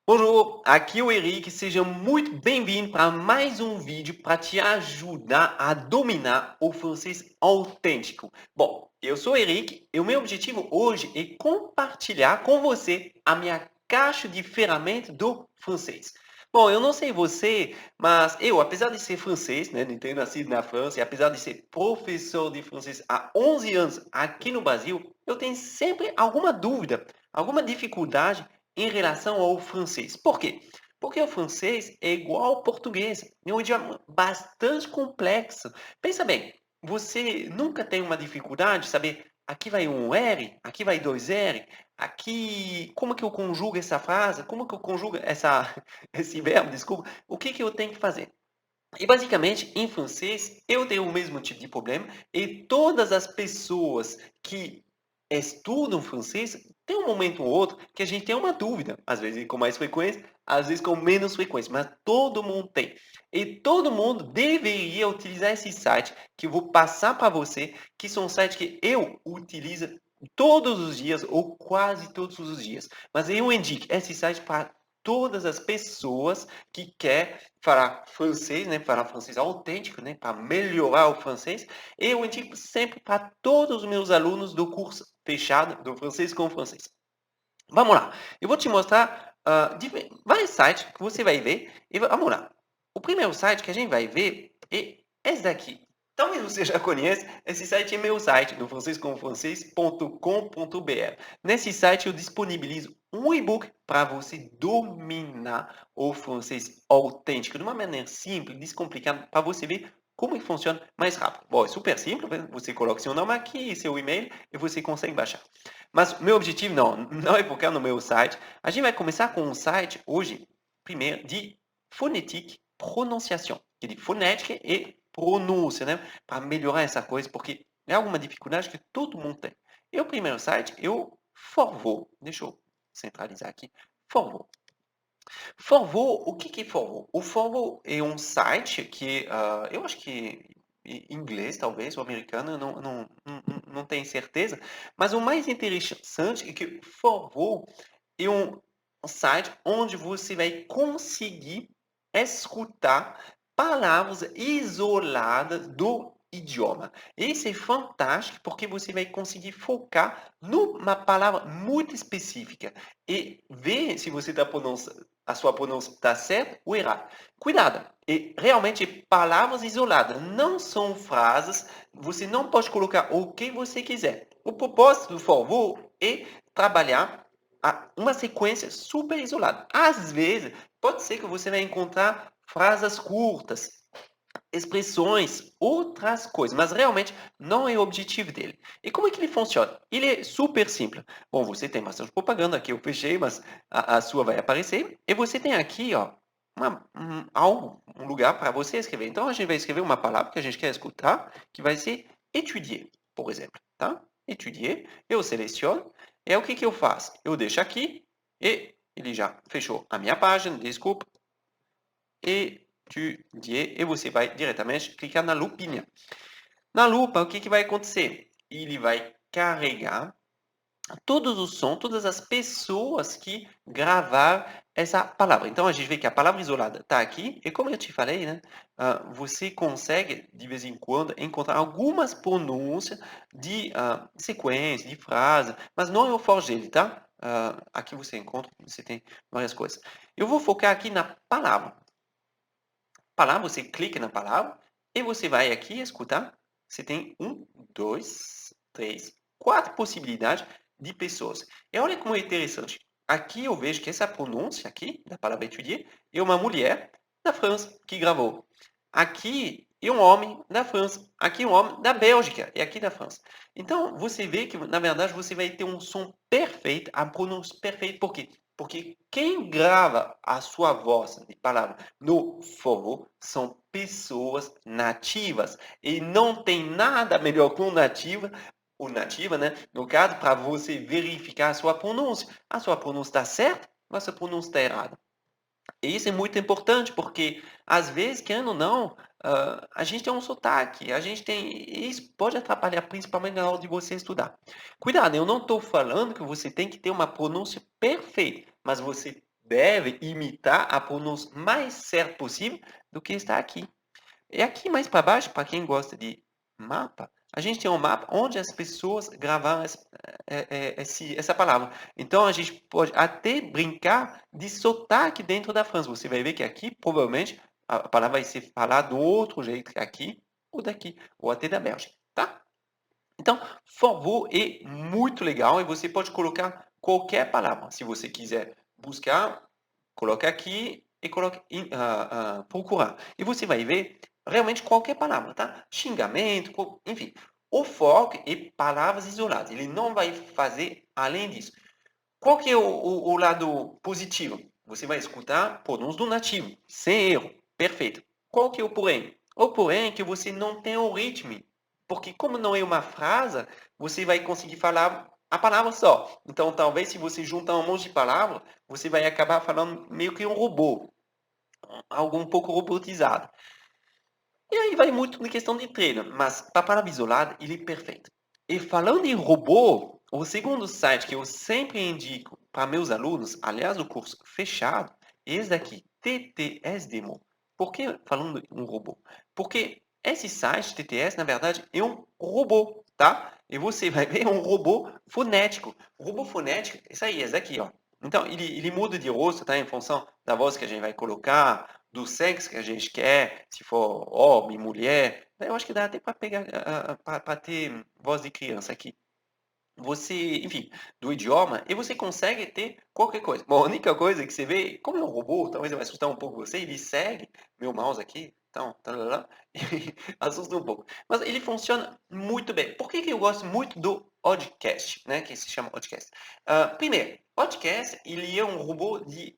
Bonjour, aqui é o Eric, seja muito bem-vindo para mais um vídeo para te ajudar a dominar o francês autêntico. Bom, eu sou o Eric e o meu objetivo hoje é compartilhar com você a minha caixa de ferramentas do francês. Bom, eu não sei você, mas eu, apesar de ser francês, né, de ter nascido na França e apesar de ser professor de francês há 11 anos aqui no Brasil, eu tenho sempre alguma dúvida, alguma dificuldade em relação ao francês. Por quê? Porque o francês é igual ao português, é um idioma bastante complexo. Pensa bem, você nunca tem uma dificuldade de saber aqui vai um R, aqui vai dois R, aqui como que eu conjugo essa frase, como que eu conjugo esse verbo, desculpa, o que que eu tenho que fazer? E basicamente, em francês, eu tenho o mesmo tipo de problema e todas as pessoas que estudam francês tem um momento ou outro que a gente tem uma dúvida, às vezes com mais frequência, às vezes com menos frequência, mas todo mundo tem. E todo mundo deveria utilizar esse site que eu vou passar para você, que são sites que eu utilizo todos os dias ou quase todos os dias. Mas eu indico esse site para todas as pessoas que quer falar francês, né, falar francês autêntico, né, para melhorar o francês. Eu indico sempre para todos os meus alunos do curso fechado do francês com francês. Vamos lá, eu vou te mostrar vários sites que você vai ver. E vamos lá. O primeiro site que a gente vai ver é esse daqui. Talvez você já conheça, esse site é meu site, do francescomfrancês.com.br. Nesse site eu disponibilizo um e-book para você dominar o francês autêntico de uma maneira simples, descomplicada, para você ver como que funciona mais rápido. Bom, é super simples, né? Você coloca seu nome aqui, seu e-mail e você consegue baixar. Mas o meu objetivo não é focar no meu site. A gente vai começar com um site hoje, primeiro, de fonétique, pronunciação, que é de fonética e pronúncia, né? Para melhorar essa coisa, porque é alguma dificuldade que todo mundo tem. E o primeiro site é o Forvaux. Deixa eu centralizar aqui. Forvaux. Forvaux, o que é Forvaux? O Forvaux é um site que eu acho que em inglês, talvez, ou americano, eu não tenho certeza, mas o mais interessante é que Forvaux é um site onde você vai conseguir escutar palavras isoladas do idioma. Isso é fantástico porque você vai conseguir focar numa palavra muito específica e ver se você está pronunciando a sua pronúncia está certa ou errada. Cuidado! E realmente palavras isoladas não são frases, você não pode colocar o que você quiser. O propósito do Forvaux é trabalhar uma sequência super isolada. Às vezes, pode ser que você vai encontrar frases curtas, expressões, outras coisas, mas realmente não é o objetivo dele. E como é que ele funciona? Ele é super simples. Bom, você tem bastante propaganda aqui, eu fechei, mas a sua vai aparecer. E você tem aqui, ó, um lugar para você escrever. Então, a gente vai escrever uma palavra que a gente quer escutar, que vai ser étudier, por exemplo, tá? Étudier, eu seleciono, e o que que eu faço? Eu deixo aqui, e ele já fechou a minha página, desculpa, étudier, e você vai diretamente clicar na lupinha. Na lupa, o que que vai acontecer? Ele vai carregar todos os sons, todas as pessoas que gravaram essa palavra. Então, a gente vê que a palavra isolada está aqui, e como eu te falei, né, você consegue, de vez em quando, encontrar algumas pronúncias de sequência, de frase, mas não é o forte dele, tá? Aqui você encontra, você tem várias coisas. Eu vou focar aqui na palavra. Palavra, você clica na palavra e você vai aqui escutar. Você tem um, dois, três, quatro possibilidades de pessoas. E olha como é interessante. Aqui eu vejo que essa pronúncia aqui, da palavra étudier, é uma mulher da França que gravou. Aqui é um homem da França. Aqui é um homem da Bélgica e aqui da França. Então, você vê que, na verdade, você vai ter um som perfeito, a pronúncia perfeita. Por quê? Porque quem grava a sua voz de palavra no forró são pessoas nativas. E não tem nada melhor que um nativa, ou nativa, né? No caso, para você verificar a sua pronúncia. A sua pronúncia está certa ou a sua pronúncia está errada? E isso é muito importante, porque às vezes, querendo ou não, a gente tem um sotaque, a gente tem. Isso pode atrapalhar principalmente na hora de você estudar. Cuidado, eu não estou falando que você tem que ter uma pronúncia perfeita, mas você deve imitar a pronúncia mais certa possível do que está aqui. E aqui mais para baixo, para quem gosta de mapa, a gente tem um mapa onde as pessoas gravaram essa palavra. Então, a gente pode até brincar de sotaque dentro da França. Você vai ver que aqui, provavelmente, a palavra vai ser falada do outro jeito que aqui, ou daqui, ou até da Bélgica, tá? Então, Forvô é muito legal e você pode colocar qualquer palavra. Se você quiser buscar, coloque aqui e coloque procurar. E você vai ver realmente qualquer palavra, tá? Xingamento, enfim. O foco é palavras isoladas. Ele não vai fazer além disso. Qual que é o lado positivo? Você vai escutar pronúncia do nativo, sem erro. Perfeito. Qual que é o porém? O porém é que você não tem o ritmo. Porque como não é uma frase, você vai conseguir falar a palavra só. Então, talvez se você juntar um monte de palavras, você vai acabar falando meio que um robô. Algo um pouco robotizado. E aí vai muito de questão de treino, mas para palavra isolada, ele é perfeito. E falando em robô, o segundo site que eu sempre indico para meus alunos, aliás, o curso fechado, é esse daqui, TTS Demo. Por que falando em um robô? Porque esse site, TTS, na verdade, é um robô, tá? E você vai ver um robô fonético. O robô fonético, isso aí, esse daqui, ó. Então, ele muda de rosto, tá? Em função da voz que a gente vai colocar, do sexo que a gente quer, se for homem, mulher. Eu acho que dá até para pegar, para ter voz de criança aqui. Você, enfim, do idioma, e você consegue ter qualquer coisa. Bom, a única coisa que você vê, como é um robô, talvez vai assustar um pouco você, ele segue meu mouse aqui, então, tarará, e assusta um pouco. Mas ele funciona muito bem. Por que que eu gosto muito do Oddcast, né, que se chama Oddcast? Primeiro, Oddcast, ele é um robô de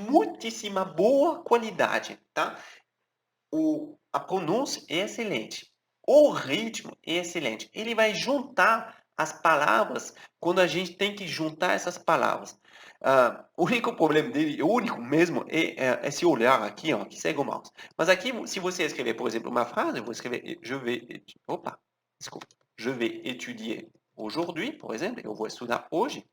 muitíssima boa qualidade, tá? A pronúncia é excelente. O ritmo é excelente. Ele vai juntar as palavras quando a gente tem que juntar essas palavras. O único problema dele, o único mesmo, é esse olhar aqui, ó, que segue o mouse. Mas aqui, se você escrever, por exemplo, uma frase, eu vou escrever, opa, desculpa, je vais étudier aujourd'hui, por exemplo, eu vou estudar hoje.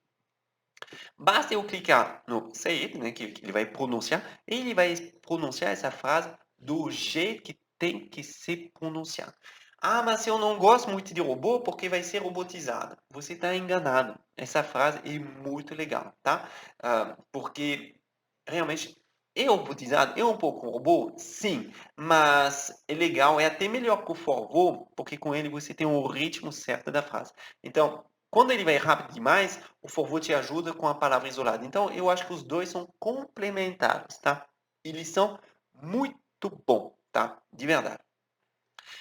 Basta eu clicar no say it, né, que ele vai pronunciar, e ele vai pronunciar essa frase do jeito que tem que ser pronunciado. Ah, mas eu não gosto muito de robô porque vai ser robotizado. Você está enganado. Essa frase é muito legal, tá? Porque realmente é robotizado, é um pouco um robô, sim, mas é legal, é até melhor que o robô, porque com ele você tem o ritmo certo da frase. Então, quando ele vai rápido demais, o forward te ajuda com a palavra isolada. Então, eu acho que os dois são complementares, tá? Eles são muito bons, tá? De verdade.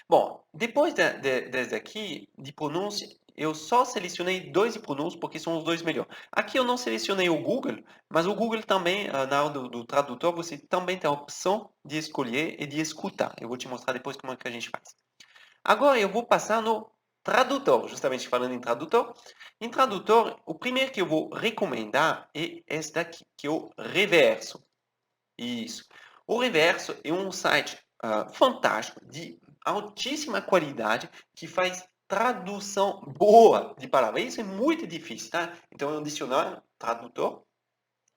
Bom, depois desse aqui, de pronúncia, eu só selecionei dois de pronúncia porque são os dois melhores. Aqui eu não selecionei o Google, mas o Google também, na hora do tradutor, você também tem a opção de escolher e de escutar. Eu vou te mostrar depois como é que a gente faz. Agora eu vou passar no tradutor, justamente falando em tradutor. Em tradutor, o primeiro que eu vou recomendar é esse daqui, que é o Reverso. Isso. O Reverso é um site fantástico, de altíssima qualidade, que faz tradução boa de palavras. Isso é muito difícil, tá? Então é um dicionário tradutor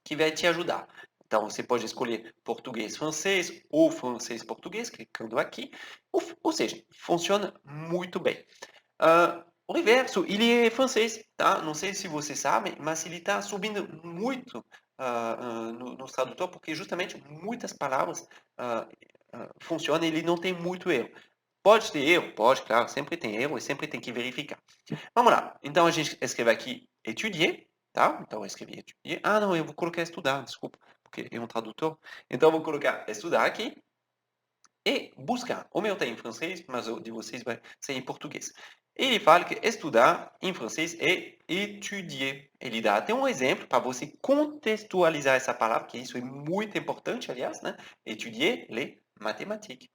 que vai te ajudar. Então, você pode escolher português-francês ou francês-português, clicando aqui. Ou seja, funciona muito bem. O reverso, ele é francês, tá? Não sei se vocês sabem, mas ele está subindo muito no tradutor, porque justamente muitas palavras funcionam e ele não tem muito erro. Pode ter erro? Pode, claro, sempre tem erro e sempre tem que verificar. Vamos lá. Então, a gente escreve aqui étudier, tá? Então, eu escrevi étudier. Ah, não, eu vou colocar estudar, desculpa, porque é um tradutor. Então, eu vou colocar estudar aqui e buscar. O meu está em francês, mas o de vocês vai ser em português. Ele fala que estudar em francês é étudier. Ele dá até um exemplo para você contextualizar essa palavra, que isso é muito importante, aliás, né? Étudier les mathématiques.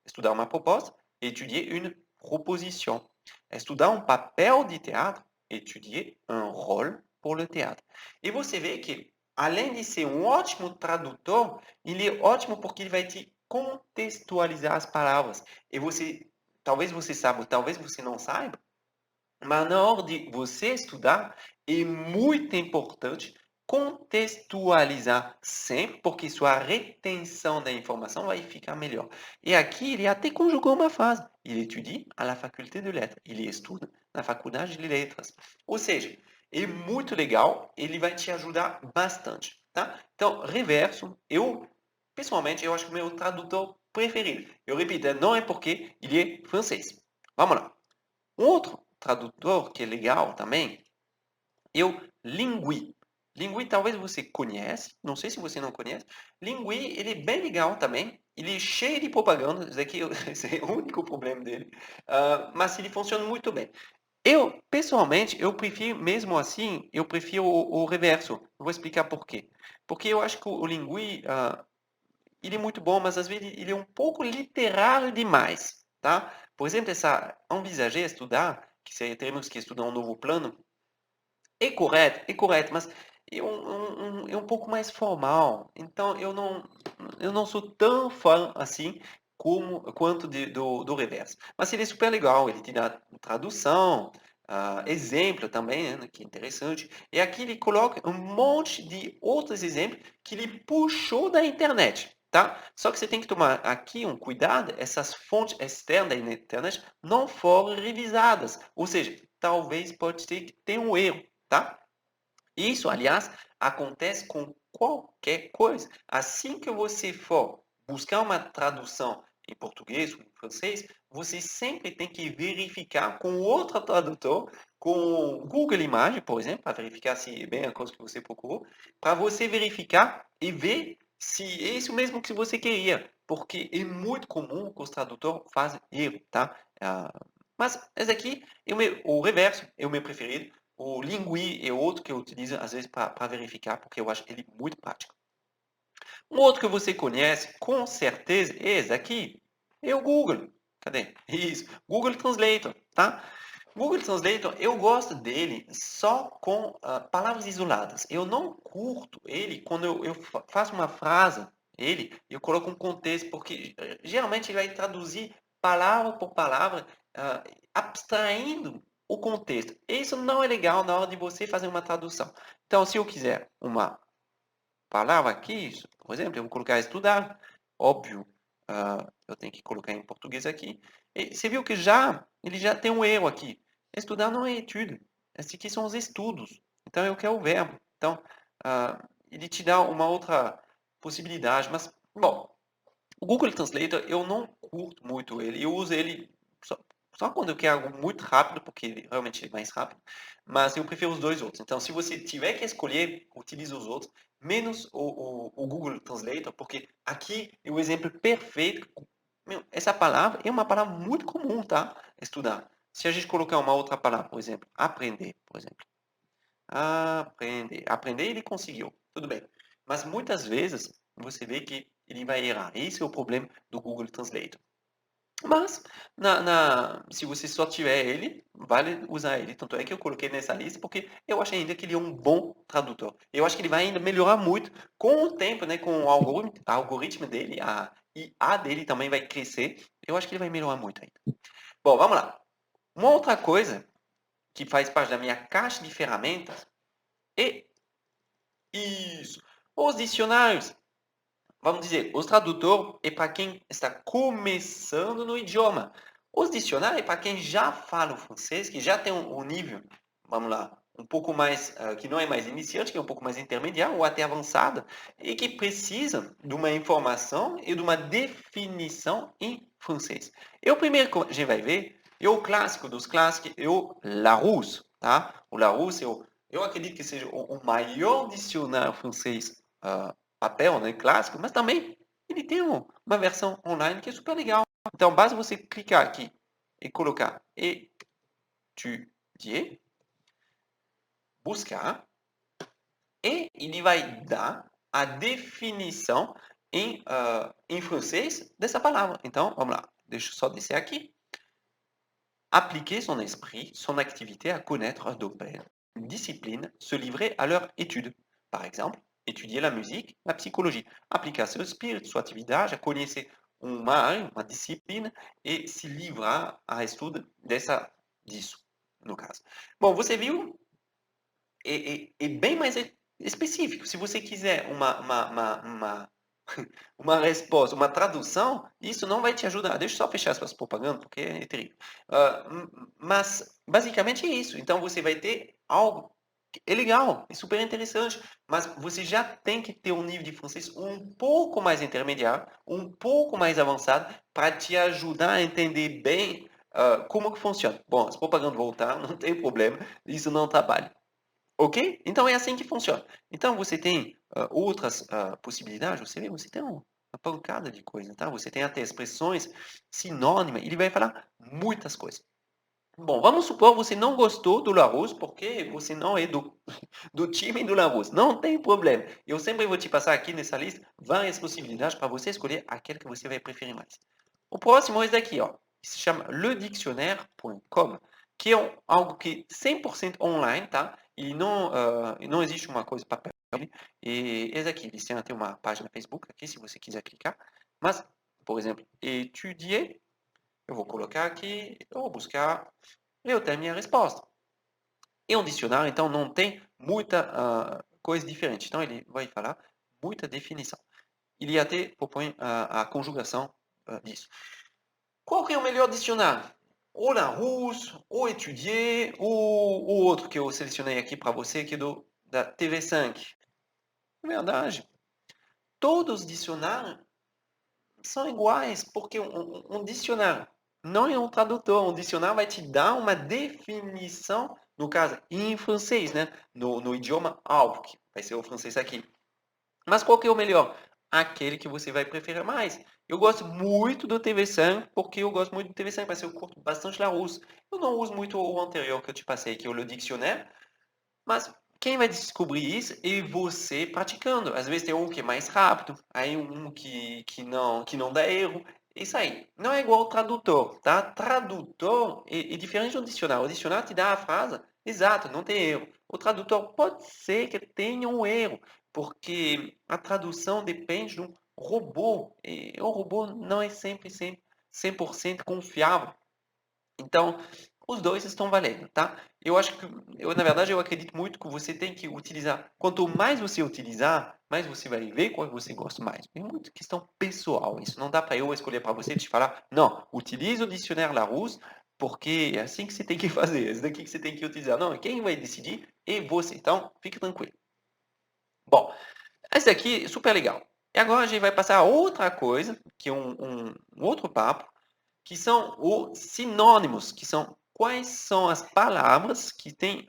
Estudar uma proposta, étudier une proposition. Estudar um papel de teatro, étudier un rôle pour le théâtre. E você vê que, além de ser um ótimo tradutor, ele é ótimo porque ele vai te contextualizar as palavras. E você, talvez você saiba, talvez você não saiba, mas na hora de você estudar, é muito importante contextualizar sempre, porque sua retenção da informação vai ficar melhor. E aqui ele até conjugou uma frase. Il étudie à la faculté de lettres. Ele estuda na faculdade de letras. Ou seja, é muito legal, ele vai te ajudar bastante, tá? Então, reverso, pessoalmente, eu acho que o meu tradutor preferido. Eu repito, não é porque ele é francês. Vamos lá. Um outro tradutor que é legal também é o Lingui. Lingui talvez você conhece, não sei se você não conhece. Lingui, ele é bem legal também. Ele é cheio de propaganda, isso aqui esse é o único problema dele. Mas ele funciona muito bem. Pessoalmente, eu prefiro, mesmo assim, eu prefiro o reverso. Eu vou explicar por quê. Porque eu acho que o Lingui, ele é muito bom, mas às vezes ele é um pouco literário demais, tá? Por exemplo, essa envisager, estudar, que seria, teremos que estudar um novo plano, é correto, mas é um pouco mais formal. Então, eu não sou tão fã assim quanto do reverso. Mas ele é super legal, ele te dá tradução, exemplo também, né, que é interessante. E aqui ele coloca um monte de outros exemplos que ele puxou da internet. Tá? Só que você tem que tomar aqui um cuidado, essas fontes externas da internet não foram revisadas. Ou seja, talvez pode ser que tenha um erro. Tá? Isso, aliás, acontece com qualquer coisa. Assim que você for buscar uma tradução em português ou em francês, você sempre tem que verificar com outro tradutor, com Google Imagens, por exemplo, para verificar se é bem a coisa que você procurou, para você verificar e ver se é isso mesmo que você queria, porque é muito comum que os tradutores fazem erro, tá? Mas esse aqui, o reverso é o meu preferido. O Lingui é outro que eu utilizo às vezes para verificar, porque eu acho ele muito prático. Um outro que você conhece, com certeza, é esse aqui, é o Google. Cadê? Isso, Google Translator, tá? Google Translator, eu gosto dele só com palavras isoladas. Eu não curto ele quando eu faço uma frase, eu coloco um contexto, porque geralmente ele vai traduzir palavra por palavra, abstraindo o contexto. Isso não é legal na hora de você fazer uma tradução. Então, se eu quiser uma palavra aqui, por exemplo, eu vou colocar estudar, óbvio, eu tenho que colocar em português aqui. E você viu que ele já tem um erro aqui. Estudar não é etude. Esses aqui são os estudos. Então, eu quero o verbo. Então, ele te dá uma outra possibilidade. Mas, bom, o Google Translator, eu não curto muito ele. Eu uso ele só, só quando eu quero algo muito rápido, porque ele realmente é mais rápido. Mas eu prefiro os dois outros. Então, se você tiver que escolher, utilize os outros, menos o Google Translator, porque aqui é o exemplo perfeito. Meu, essa palavra é uma palavra muito comum, tá? Estudar. Se a gente colocar uma outra palavra, por exemplo, aprender, por exemplo. Aprender. Aprender ele conseguiu. Tudo bem. Mas muitas vezes você vê que ele vai errar. Esse é o problema do Google Translator. Mas, se você só tiver ele, vale usar ele. Tanto é que eu coloquei nessa lista porque eu acho ainda que ele é um bom tradutor. Eu acho que ele vai ainda melhorar muito com o tempo, né? Com o algoritmo dele, a IA dele também vai crescer. Eu acho que ele vai melhorar muito ainda. Bom, vamos lá. Uma outra coisa que faz parte da minha caixa de ferramentas é isso. Os dicionários. Vamos dizer, os tradutores é para quem está começando no idioma. Os dicionários é para quem já fala o francês, que já tem um nível, vamos lá, um pouco mais, que não é mais iniciante, que é um pouco mais intermediário ou até avançado, e que precisa de uma informação e de uma definição em francês. E o primeiro que a gente vai ver é o clássico dos clássicos, é o Larousse, tá? O Larousse, eu acredito que seja o maior dicionário francês papel, né, clássico, mas também ele tem uma versão online que é super legal. Então, basta você clicar aqui e colocar étudier, buscar, e ele vai dar a definição em francês dessa palavra. Então, vamos lá. Deixa eu só descer aqui. Appliquer son esprit, son activité à connaître un domaine, une discipline, se livrer à leur étude. Par exemple, étudier la musique, la psychologie. Aplicar seu espírito, sua atividade, a conhecer uma área, uma disciplina e se livrar a estudo disso, no caso. Bom, você viu? É bem mais específico. Se você quiser uma resposta, uma tradução, isso não vai te ajudar. Deixa eu só fechar essas propagandas, porque é terrível. Mas, basicamente, é isso. Então, você vai ter algo que é legal, é super interessante, mas você já tem que ter um nível de francês um pouco mais intermediário, um pouco mais avançado, para te ajudar a entender bem como que funciona. Bom, as propagandas voltaram, não tem problema, isso não trabalha. Ok? Então é assim que funciona. Então você tem outras possibilidades, você vê, você tem uma pancada de coisas, tá? Você tem até expressões sinônimas, ele vai falar muitas coisas. Bom, vamos supor que você não gostou do Larousse porque você não é do time do Larousse. Não tem problema. Eu sempre vou te passar aqui nessa lista várias possibilidades para você escolher aquele que você vai preferir mais. O próximo é esse daqui, ó, que se chama ledictionnaire.com, que é algo que é 100% online, tá? E não existe uma coisa papel. E esse aqui, eles têm até uma página Facebook aqui, se você quiser clicar. Mas, por exemplo, étudier, eu vou colocar aqui, eu vou buscar, e eu tenho a minha resposta. E um dicionário, então, não tem muita coisa diferente. Então, ele vai falar muita definição. Ele até propõe a conjugação disso. Qual que é o melhor dicionário? Ou Larousse, ou Étudier, ou o outro que eu selecionei aqui para você, que é da TV5. É verdade. Todos os dicionários são iguais, porque um dicionário não é um tradutor. Um dicionário vai te dar uma definição, no caso, em francês, né? No idioma alvo, que vai ser o francês aqui. Mas qual que é o melhor? Aquele que você vai preferir mais. Eu gosto muito do TV5, porque eu gosto muito do TV5, mas eu curto bastante Larousse. Eu não uso muito o anterior que eu te passei, que é o Le Dictionnaire, mas quem vai descobrir isso é você praticando. Às vezes tem um que é mais rápido, aí um que não dá erro. Isso aí. Não é igual ao tradutor, tá? Tradutor é diferente do dicionário. O dicionário te dá a frase exata, não tem erro. O tradutor pode ser que tenha um erro, porque a tradução depende de um robô. E o robô não é sempre 100% confiável. Então, os dois estão valendo, tá? Eu acho que, na verdade, eu acredito muito que você tem que utilizar. Quanto mais você utilizar, mais você vai ver qual você gosta mais. É muito questão pessoal. Isso não dá para eu escolher para você e te falar, não, utilize o dicionário Larousse, porque é assim que você tem que fazer. É isso daqui que você tem que utilizar. Não, quem vai decidir é você. Então, fique tranquilo. Bom, esse daqui é super legal. E agora a gente vai passar a outra coisa, que é um outro papo, que são os sinônimos, que são quais são as palavras que têm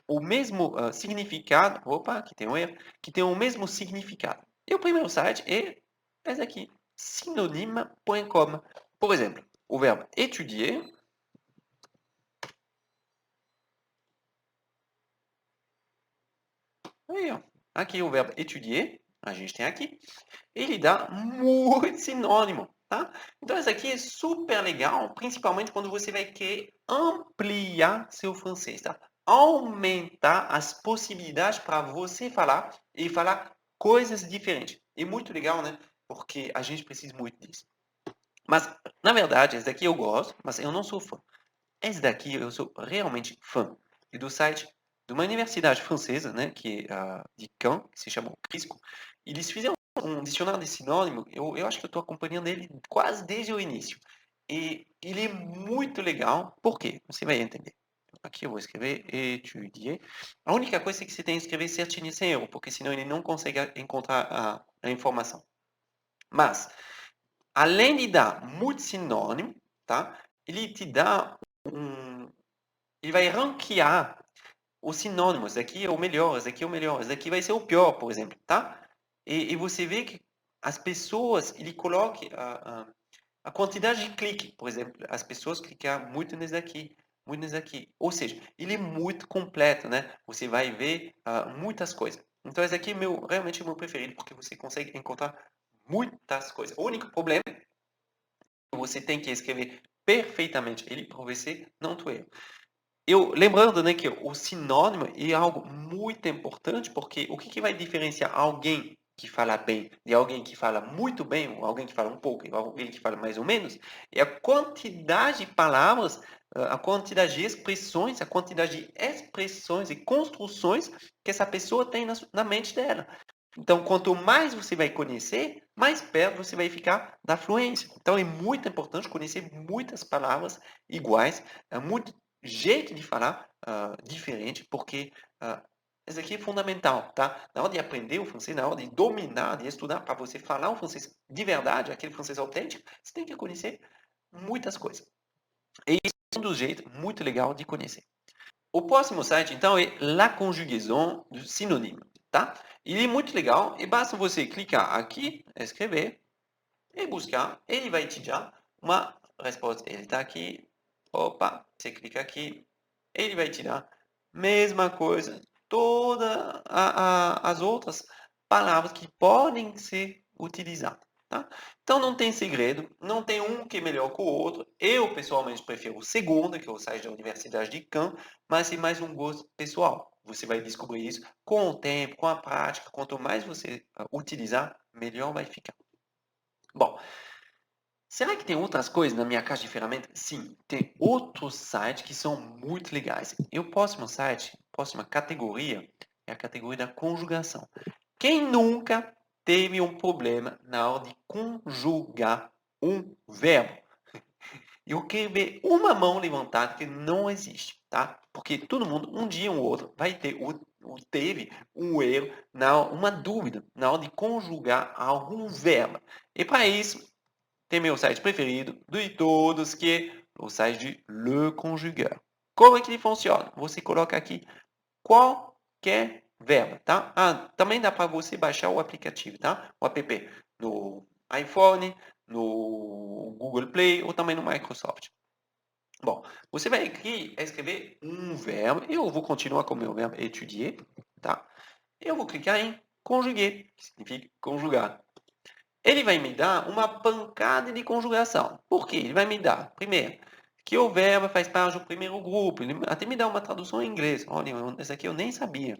o mesmo significado. Opa, aqui tem um erro. Que tem o mesmo significado. E o primeiro site é esse aqui, sinonima.com. Por exemplo, o verbo étudier. Aí, ó. Aqui o verbo étudier, a gente tem aqui. Ele dá muito sinônimo, tá? Então, isso aqui é super legal, principalmente quando você vai querer ampliar seu francês, tá? Aumentar as possibilidades para você falar e falar coisas diferentes. É muito legal, né? Porque a gente precisa muito disso. Mas, na verdade, esse daqui eu gosto, mas eu não sou fã. Esse daqui eu sou realmente fã. E do site de uma universidade francesa, né, que é de Caen, que se chama Crisco. Eles fizeram um dicionário de sinônimo. Eu acho que eu estou acompanhando ele quase desde o início. E ele é muito legal. Por quê? Você vai entender. Aqui eu vou escrever étudier. A única coisa é que você tem que escrever certinho sem erro, porque senão ele não consegue encontrar a informação. Mas, além de dar muito sinônimo, tá? Ele te dá um, ele vai ranquear os sinônimos. Esse aqui é o melhor, esse aqui é o melhor, esse aqui vai ser o pior, por exemplo, tá? E você vê que as pessoas, ele coloca a quantidade de clique, por exemplo, as pessoas clicaram muito nesse daqui, muito nesse daqui. Ou seja, ele é muito completo, né? Você vai ver muitas coisas. Então, esse aqui é realmente o meu preferido, porque você consegue encontrar muitas coisas. O único problema é que você tem que escrever perfeitamente ele para você não ter erro. Lembrando, né, que o sinônimo é algo muito importante, porque o que vai diferenciar alguém que fala bem de alguém que fala muito bem, ou alguém que fala um pouco, ou alguém que fala mais ou menos, é a quantidade de palavras a quantidade de expressões, e construções que essa pessoa tem na mente dela. Então, quanto mais você vai conhecer, mais perto você vai ficar da fluência. Então, é muito importante conhecer muitas palavras iguais, muito jeito de falar diferente, porque isso aqui é fundamental, tá? Na hora de aprender o francês, na hora de dominar, de estudar, para você falar o francês de verdade, aquele francês autêntico, você tem que conhecer muitas coisas. E isso é um dos jeitos muito legal de conhecer. O próximo site, então, é La Conjugaison do Sinônimo, tá? Ele é muito legal e basta você clicar aqui, escrever e buscar. Ele vai te dar uma resposta. Ele está aqui. Opa, você clica aqui. Ele vai te dar mesma coisa. Todas as outras palavras que podem ser utilizadas. Tá? Então não tem segredo, não tem um que é melhor que o outro. Eu pessoalmente prefiro o segundo, que é o site da Universidade de Caen, mas é mais um gosto pessoal. Você vai descobrir isso com o tempo, com a prática. Quanto mais você utilizar, melhor vai ficar. Bom, será que tem outras coisas na minha caixa de ferramentas? Sim, tem outros sites que são muito legais. E o próximo site, próxima categoria, é a categoria da conjugação. Quem nunca teve um problema na hora de conjugar um verbo? Eu quero ver uma mão levantada que não existe, tá? Porque todo mundo, um dia ou outro, vai ter teve um erro, uma dúvida na hora de conjugar algum verbo. E para isso, tem meu site preferido de todos, que é o site de Le Conjugueur. Como é que ele funciona? Você coloca aqui qualquer verbo, tá? Também dá para você baixar o aplicativo, tá? O app no iPhone, no Google Play ou também no Microsoft. Bom, você vai aqui escrever um verbo. Eu vou continuar com o meu verbo étudier, tá? Eu vou clicar em conjuguer, que significa conjugar. Ele vai me dar uma pancada de conjugação. Por quê? Ele vai me dar, primeiro, que o verbo faz parte do primeiro grupo. Ele até me dá uma tradução em inglês. Olha, essa aqui eu nem sabia.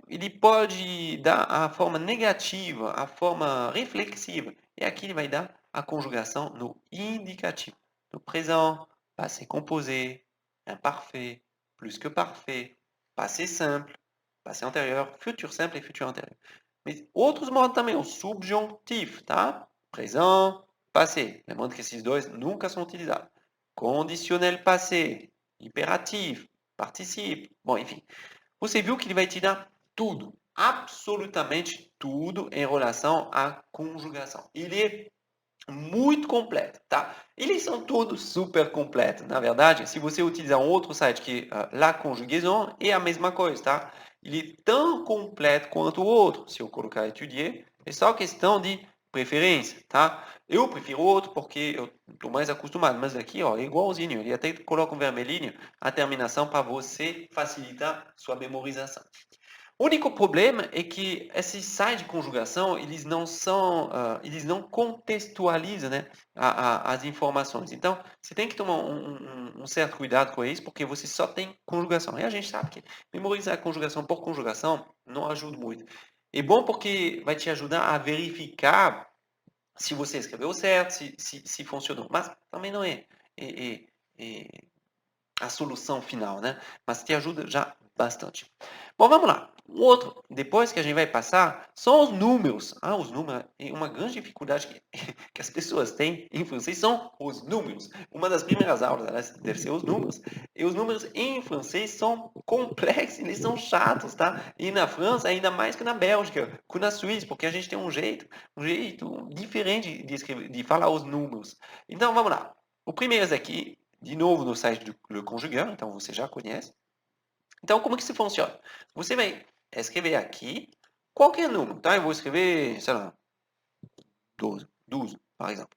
Ele pode dar a forma negativa, a forma reflexiva. E aqui ele vai dar a conjugação no indicativo. No présent, passé composé, imparfait, plus que parfait, passé simple, passé antérieur, futur simple e futur antérieur. Mas outros modos também, o subjuntivo, tá? Présent, passé. Lembrando que esses dois nunca são utilizados. Conditionnel passé, imperativo, participe. Bom, enfim. Você viu que ele vai te dar tudo, absolutamente tudo em relação à conjugação. Ele é muito completo, tá? Eles são todos super completos. Na verdade, se você utilizar um outro site que é La Conjugaison, é a mesma coisa, tá? Ele é tão completo quanto o outro. Se eu colocar étudier, é só questão de preferência, tá? Eu prefiro outro porque eu estou mais acostumado, mas aqui, ó, é igualzinho. Ele até coloca um vermelhinho a terminação para você facilitar sua memorização. O único problema é que esses sites de conjugação, eles não contextualizam, né, as informações. Então, você tem que tomar um certo cuidado com isso, porque você só tem conjugação. E a gente sabe que memorizar conjugação por conjugação não ajuda muito. É bom porque vai te ajudar a verificar se você escreveu certo, se funcionou. Mas também não é a solução final, né? Mas te ajuda já bastante. Bom, vamos lá. O outro, depois que a gente vai passar, são os números. Os números é uma grande dificuldade que as pessoas têm em francês, são os números. Uma das primeiras aulas, aliás, deve ser os números. E os números em francês são complexos, eles são chatos, tá? E na França, ainda mais que na Bélgica, que na Suíça, porque a gente tem um jeito diferente de escrever, de falar os números. Então, vamos lá. O primeiro aqui, de novo no site do Le Conjugueur, então você já conhece. Então, como que se funciona? Você vai escrever aqui qualquer número, tá? Eu vou escrever, sei lá, 12, por exemplo.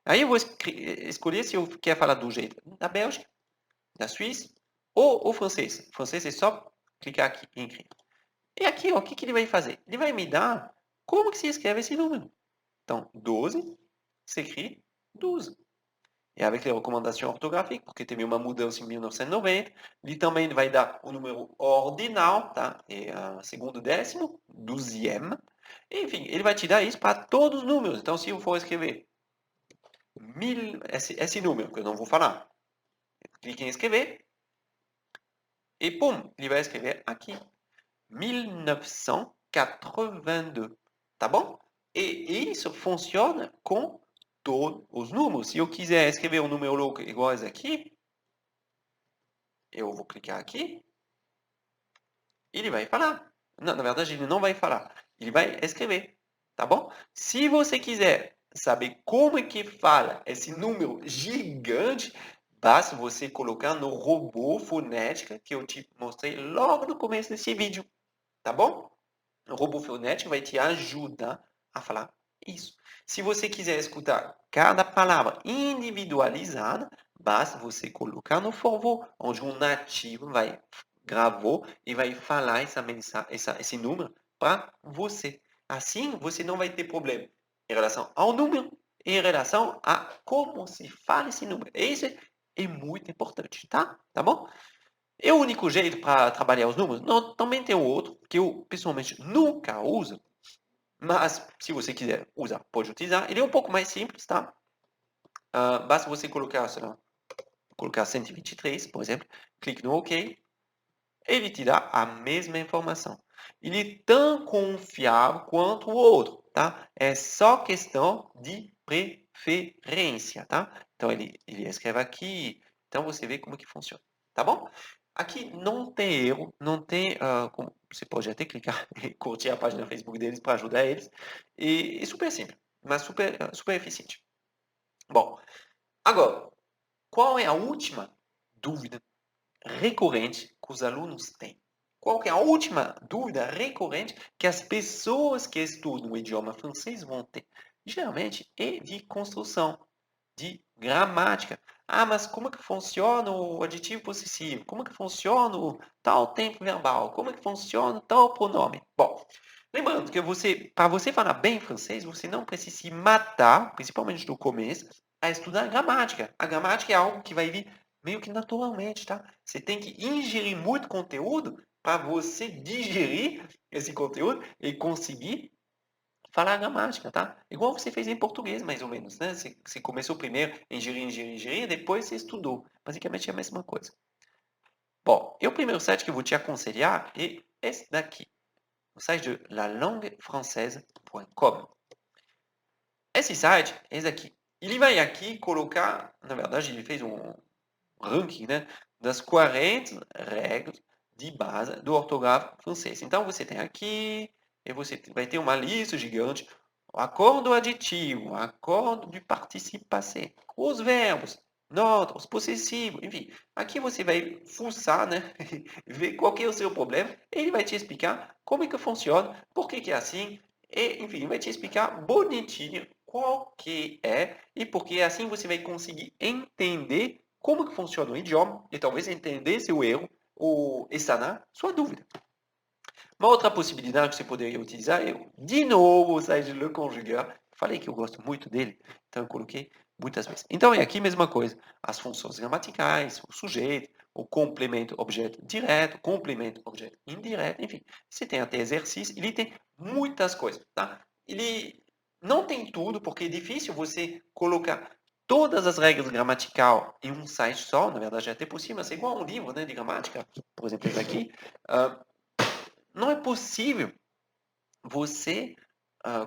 Aí eu vou escolher se eu quero falar do jeito da Bélgica, da Suíça ou o francês. O francês é só clicar aqui em écrire. E aqui, ó, o que ele vai fazer? Ele vai me dar como que se escreve esse número. Então, 12 s'écrit 12. E avec les recommandations orthographiques, porque teve uma mudança em 1990. Ele também vai dar o número ordinal, tá? E segundo décimo, 12ème. Enfim, ele vai te dar isso para todos os números. Então, se eu for escrever esse número, que eu não vou falar, clique em escrever e pum, ele vai escrever aqui 1982, tá bom? E isso funciona com todos os números. Se eu quiser escrever um número louco igual esse aqui, eu vou clicar aqui, ele vai falar. Não, na verdade, ele não vai falar. Ele vai escrever, tá bom? Se você quiser saber como é que fala esse número gigante, basta você colocar no robô fonética que eu te mostrei logo no começo desse vídeo, tá bom? O robô fonético vai te ajudar a falar isso. Se você quiser escutar cada palavra individualizada, basta você colocar no forvô, onde um nativo vai gravou e vai falar esse número para você. Assim, você não vai ter problema em relação ao número e em relação a como se fala esse número. Isso é muito importante, tá? Tá bom? É o único jeito para trabalhar os números? Não, também tem o outro, que eu pessoalmente nunca uso, mas se você quiser usar, pode utilizar. Ele é um pouco mais simples, tá? Basta você colocar, sei lá, colocar 123, por exemplo, clique no OK, ele te dá a mesma informação. Ele é tão confiável quanto o outro, tá? É só questão de preferência, tá? Então, ele escreve aqui, então você vê como que funciona, tá bom? Aqui não tem erro, não tem, você pode até clicar e curtir a página do Facebook deles para ajudar eles, e é super simples, mas super eficiente. Bom, agora, qual é a última dúvida recorrente que os alunos têm? Qual que é a última dúvida recorrente que as pessoas que estudam o idioma francês vão ter? Geralmente é de construção, de gramática. Ah, mas como que funciona o adjetivo possessivo? Como que funciona o tal tempo verbal? Como que funciona tal pronome? Bom, lembrando que para você falar bem francês, você não precisa se matar, principalmente no começo, a estudar gramática. A gramática é algo que vai vir meio que naturalmente, tá? Você tem que ingerir muito conteúdo para você digerir esse conteúdo e conseguir falar a gramática, tá? Igual você fez em português, mais ou menos, né? Você começou primeiro a ingerir, depois você estudou. Basicamente é a mesma coisa. Bom, e o primeiro site que eu vou te aconselhar é esse daqui, o site de lalanguefrancaise.com. Esse site é esse aqui. Ele vai aqui colocar, na verdade, ele fez um ranking, né, das 40 regras de base do ortográfico francês. Então, você tem aqui, e você vai ter uma lista gigante, o acordo aditivo, o acordo de participe passé, os verbos, notas, os possessivos, enfim. Aqui você vai fuçar, né, ver qual que é o seu problema, e ele vai te explicar como é que funciona, por que que é assim, e, enfim, ele vai te explicar bonitinho qual que é, e porque assim você vai conseguir entender como que funciona o idioma e talvez entender seu erro ou sanar sua dúvida. Uma outra possibilidade que você poderia utilizar é, de novo, o site de Le Conjugueur. Falei que eu gosto muito dele, então eu coloquei muitas vezes. Então é aqui a mesma coisa. As funções gramaticais, o sujeito, o complemento objeto direto, complemento objeto indireto, enfim. Você tem até exercício, ele tem muitas coisas, tá? Ele não tem tudo, porque é difícil você colocar todas as regras gramatical em um site só. Na verdade, é até possível, mas é igual a um livro, né, de gramática. Por exemplo, esse aqui. Não é possível você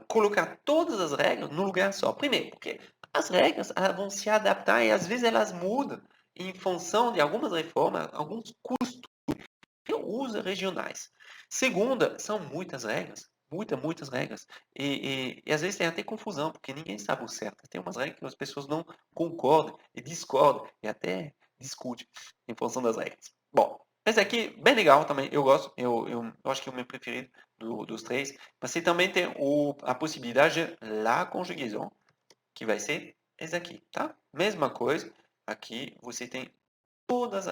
colocar todas as regras num lugar só. Primeiro, porque as regras vão se adaptar e às vezes elas mudam em função de algumas reformas, alguns usos regionais. Segunda, são muitas regras. Muitas regras. E às vezes tem até confusão, porque ninguém sabe o certo. Tem umas regras que as pessoas não concordam e discordam e até discutem em função das regras. Bom, esse aqui, bem legal também. Eu gosto. Eu acho que é o meu preferido dos três. Mas você também tem a possibilidade de la conjugaison, que vai ser esse aqui, tá? Mesma coisa. Aqui você tem todas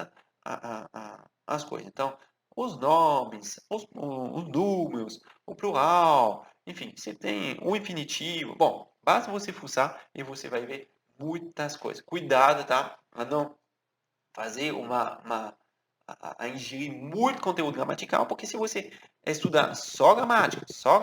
as coisas. Então, os nomes, os números, o plural, enfim, você tem o infinitivo. Bom, basta você fuçar e você vai ver muitas coisas. Cuidado, tá? Para não fazer a ingerir muito conteúdo gramatical, porque se você estudar só gramática, só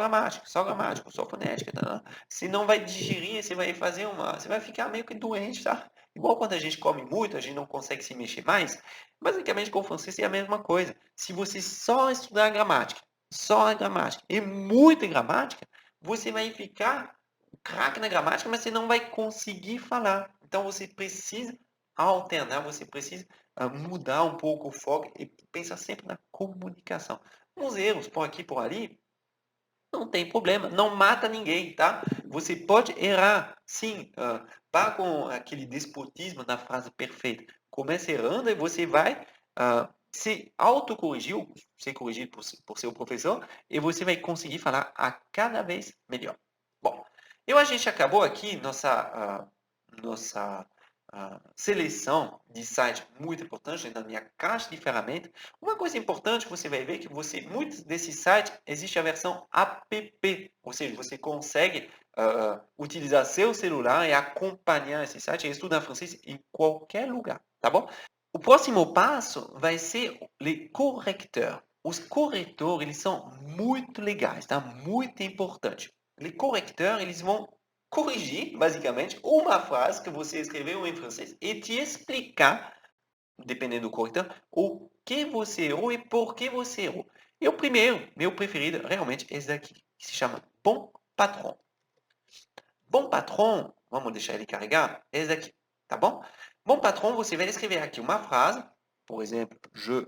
fonética, tá? Você não vai digerir, você vai fazer você vai ficar meio que doente, tá? Igual quando a gente come muito, a gente não consegue se mexer mais. Basicamente, com o francês é a mesma coisa. Se você só estudar gramática, só a gramática e muita gramática, você vai ficar craque na gramática, mas você não vai conseguir falar. Então, você precisa alternar, você precisa mudar um pouco o foco e pensar sempre na comunicação. Uns erros por aqui, por ali, não tem problema, não mata ninguém, tá? Você pode errar, sim, vá com aquele despotismo da frase perfeita. Comece errando e você vai se autocorrigir, ou ser corrigido por seu professor, e você vai conseguir falar a cada vez melhor. Bom, a gente acabou aqui nossa seleção de site muito importante na minha caixa de ferramentas. Uma coisa importante, você vai ver que muitos desses sites, existe a versão app, ou seja, você consegue utilizar seu celular e acompanhar esse site e estudar francês em qualquer lugar, tá bom? O próximo passo vai ser os correteurs. Os corretores, eles são muito legais, tá? Muito importante. Os correteurs, eles vão corrigir, basicamente, uma frase que você escreveu em francês e te explicar, dependendo do corretor, o que você errou e por que você errou. E o primeiro, meu preferido, realmente, é esse daqui, que se chama Bon Patron. Bon Patron, vamos deixar ele carregar, é esse daqui, tá bom? Bon Patron, você vai escrever aqui uma frase, por exemplo,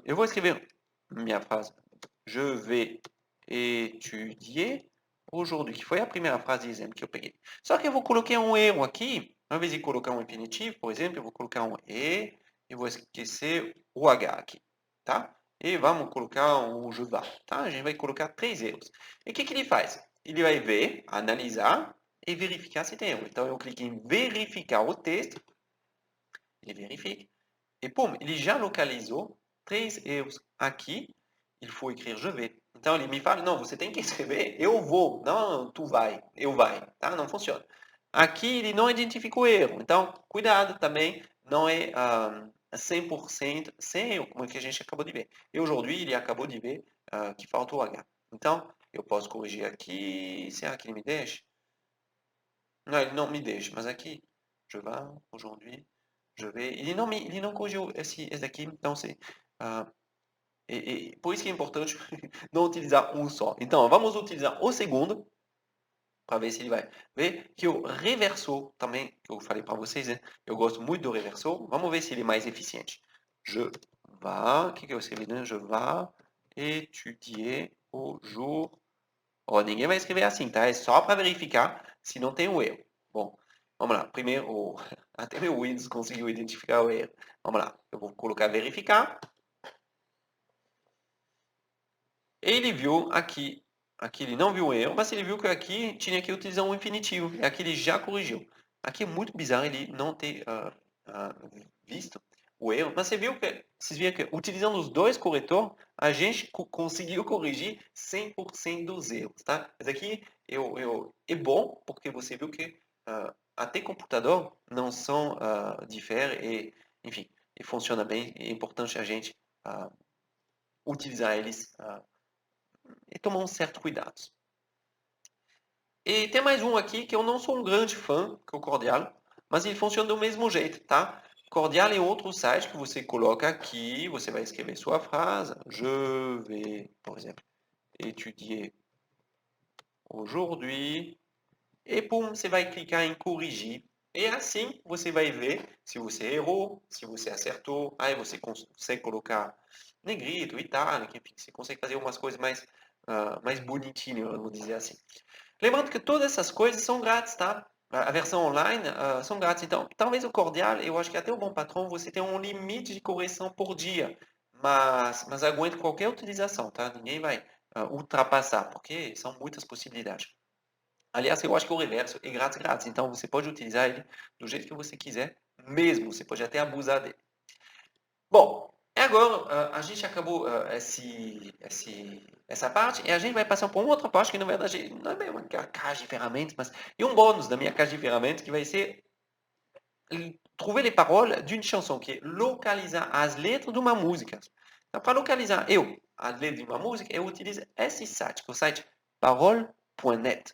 eu vou escrever minha frase, je vais étudier aujourd'hui, que foi a primeira frase de exemplo que eu peguei. Só que eu vou colocar um erro aqui, ao invés de colocar um infinitivo, por exemplo, eu vou colocar um e vou esquecer o H aqui, tá? E vamos colocar um je vais, tá? A gente vai colocar 3 erros. E o que ele faz? Ele vai ver, analisar e verificar se tem erro. Então, eu clico em verificar o texto, ele verifica, e pum, ele já localizou 3 erros. Aqui, il faut écrire je vais. Então, ele me fala, não, você tem que escrever eu vou, não tu vai, eu vai, tá? Não funciona. Aqui, ele não identifica o erro. Então, cuidado também, não é 100% sem erro, como é que a gente acabou de ver. E aujourd'hui, ele acabou de ver que falta o H. Então, eu posso corrigir aqui, será que ele me deixa? Não, ele não me deixa, mas aqui, je vais, aujourd'hui, je vais. Ele não corrigiu esse daqui, então c'est... por isso que é importante não utilizar um só. Então, vamos utilizar o segundo, para ver se ele vai ver que o reverso também, que eu falei para vocês, né? Eu gosto muito do reverso. Vamos ver se ele é mais eficiente. Je vais, o que eu escrevi, né? Je vais étudier au jour. Ó, ninguém vai escrever assim, tá? É só para verificar se não tem o erro. Bom, vamos lá. Primeiro, até meu Windows conseguiu identificar o erro. Vamos lá. Eu vou colocar verificar. Ele viu aqui ele não viu o erro, mas ele viu que aqui tinha que utilizar um infinitivo. E aqui ele já corrigiu. Aqui é muito bizarro ele não ter visto o erro. Mas vocês viram que utilizando os dois corretores, a gente conseguiu corrigir 100% dos erros, tá? Mas aqui é bom, porque você viu que até computador não são diferem e, enfim, e funciona bem. É importante a gente utilizar eles e tomar um certo cuidado. E tem mais um aqui que eu não sou um grande fã, que é o Cordial, mas ele funciona do mesmo jeito, tá? Cordial é outro site que você coloca aqui, você vai escrever sua frase. Je vais, por exemplo, étudier aujourd'hui. E pum, você vai clicar em corrigir. E assim você vai ver se você errou, se você acertou. Aí você consegue colocar negrito, itálico, enfim, você consegue fazer umas coisas mais bonitinhas, vamos dizer assim. Lembrando que todas essas coisas são grátis, tá? A versão online são grátis. Então, talvez o Cordial, eu acho que até o Bom Patrão, você tem um limite de correção por dia. Mas aguenta qualquer utilização, tá? Ninguém vai ultrapassar, porque são muitas possibilidades. Aliás, eu acho que o reverso é grátis, grátis. Então, você pode utilizar ele do jeito que você quiser mesmo. Você pode até abusar dele. Bom, agora a gente acabou essa parte e a gente vai passar para uma outra parte que, na verdade, não é bem uma caixa de ferramentas, mas é um bônus da minha caixa de ferramentas que vai ser trouver les paroles d'une chanson, que é localizar as letras de uma música. Então, para localizar as letras de uma música, eu utilizo esse site, que é o site parole.net.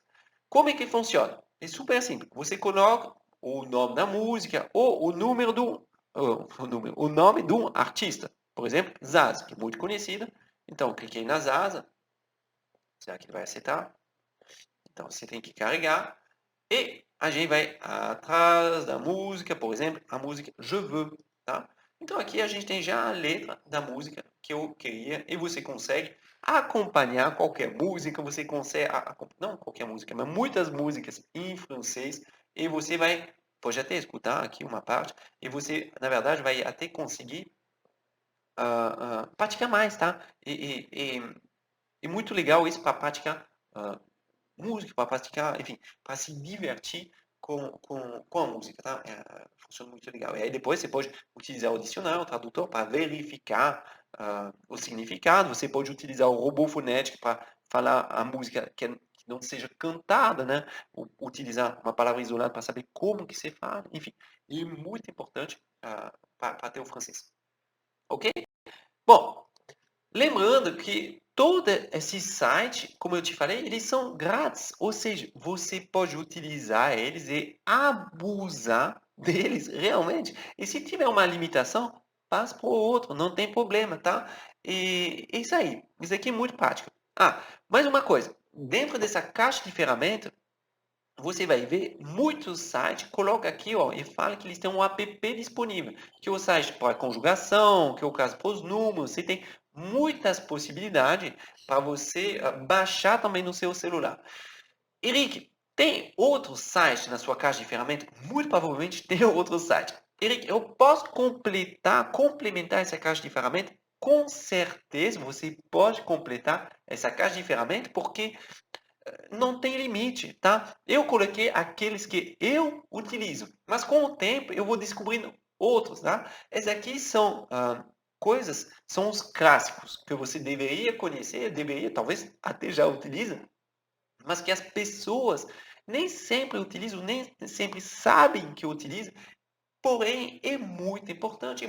Como é que funciona? É super simples. Você coloca o nome da música ou o número do o nome de um artista. Por exemplo, Zaza, que é muito conhecida. Então, eu cliquei na Zaza. Será que ele vai aceitar? Então, você tem que carregar. E a gente vai atrás da música, por exemplo, a música Je veux, tá? Então aqui a gente tem já a letra da música que eu queria e você consegue acompanhar qualquer música, você consegue, não qualquer música, mas muitas músicas em francês e você vai, pode até escutar aqui uma parte e você, na verdade, vai até conseguir praticar mais, tá? E muito legal isso para praticar ah, música, para praticar, enfim, para se divertir com a música, tá? Funciona muito legal. E aí depois você pode utilizar o dicionário, o tradutor, para verificar o significado. Você pode utilizar o robô fonético para falar a música que não seja cantada, né? Utilizar uma palavra isolada para saber como que se fala, enfim. E muito importante para ter o francês. Ok? Bom, lembrando que todo esse site, como eu te falei, eles são grátis, ou seja, você pode utilizar eles e abusar deles realmente. E se tiver uma limitação, passa para o outro, não tem problema, tá? E é isso aí. Isso aqui é muito prático. Mais uma coisa. Dentro dessa caixa de ferramentas, você vai ver muitos sites, coloca aqui, ó, e fala que eles têm um app disponível, que é o site para conjugação, que é o caso para os números, você tem muitas possibilidades para você baixar também no seu celular. Eric, tem outro site na sua caixa de ferramentas? Muito provavelmente tem outro site. Eric, eu posso complementar essa caixa de ferramentas? Com certeza você pode completar essa caixa de ferramentas, porque não tem limite, tá? Eu coloquei aqueles que eu utilizo, mas com o tempo eu vou descobrindo outros, tá? Esses aqui são são os clássicos que você deveria conhecer, deveria, talvez até já utiliza, mas que as pessoas nem sempre utilizam, nem sempre sabem que utilizam. Porém, é muito importante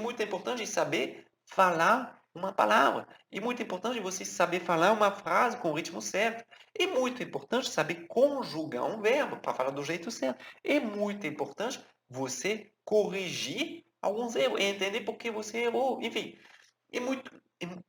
saber falar uma palavra. E muito importante você saber falar uma frase com o ritmo certo. É muito importante saber conjugar um verbo para falar do jeito certo. É muito importante você corrigir alguns erros e entender por que você errou. Enfim,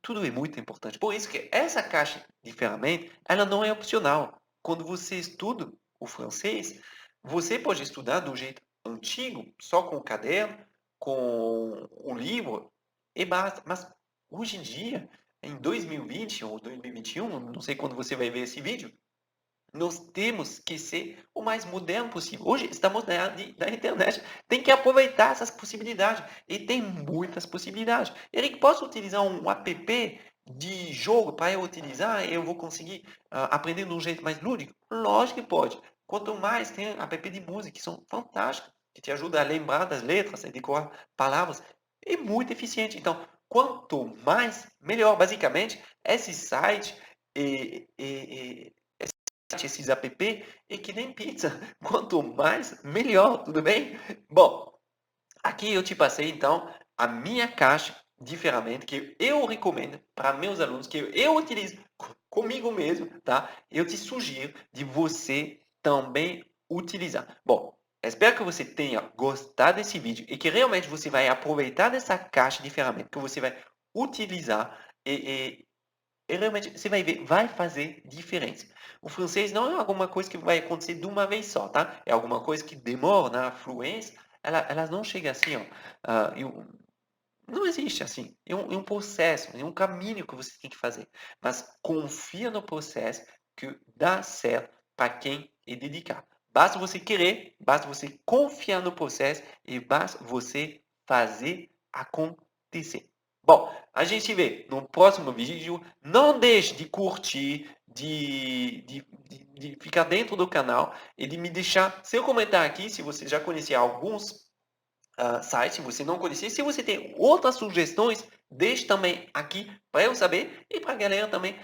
tudo é muito importante. Por isso que essa caixa de ferramentas, ela não é opcional. Quando você estuda o francês, você pode estudar do jeito antigo, só com o caderno, com o livro, e basta. Mas hoje em dia, em 2020 ou 2021, não sei quando você vai ver esse vídeo, nós temos que ser o mais moderno possível. Hoje estamos na era da internet. Tem que aproveitar essas possibilidades. E tem muitas possibilidades. Eric, posso utilizar um app de jogo para eu utilizar e eu vou conseguir aprender de um jeito mais lúdico? Lógico que pode. Quanto mais tem app de música, que são fantásticos, que te ajudam a lembrar das letras, a decorar palavras. É muito eficiente. Então, quanto mais, melhor. Basicamente, esse site esses app e que nem pizza. Quanto mais, melhor, tudo bem? Bom, aqui eu te passei então a minha caixa de ferramentas que eu recomendo para meus alunos, que eu utilizo comigo mesmo, tá? Eu te sugiro de você também utilizar. Bom, espero que você tenha gostado desse vídeo e que realmente você vai aproveitar dessa caixa de ferramentas que você vai utilizar e realmente você vai ver, vai fazer diferença. O francês não é alguma coisa que vai acontecer de uma vez só, tá? É alguma coisa que demora na fluência. Ela não chega assim, ó. Não existe assim. É um processo, é um caminho que você tem que fazer. Mas confia no processo que dá certo para quem é dedicado. Basta você querer, basta você confiar no processo e basta você fazer acontecer. Bom, a gente se vê no próximo vídeo. Não deixe de curtir, de ficar dentro do canal e de me deixar seu comentário aqui se você já conhecia alguns sites, se você não conhecia. Se você tem outras sugestões, deixe também aqui para eu saber e para a galera também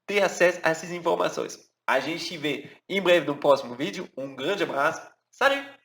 ter acesso a essas informações. A gente se vê em breve no próximo vídeo. Um grande abraço. Salut!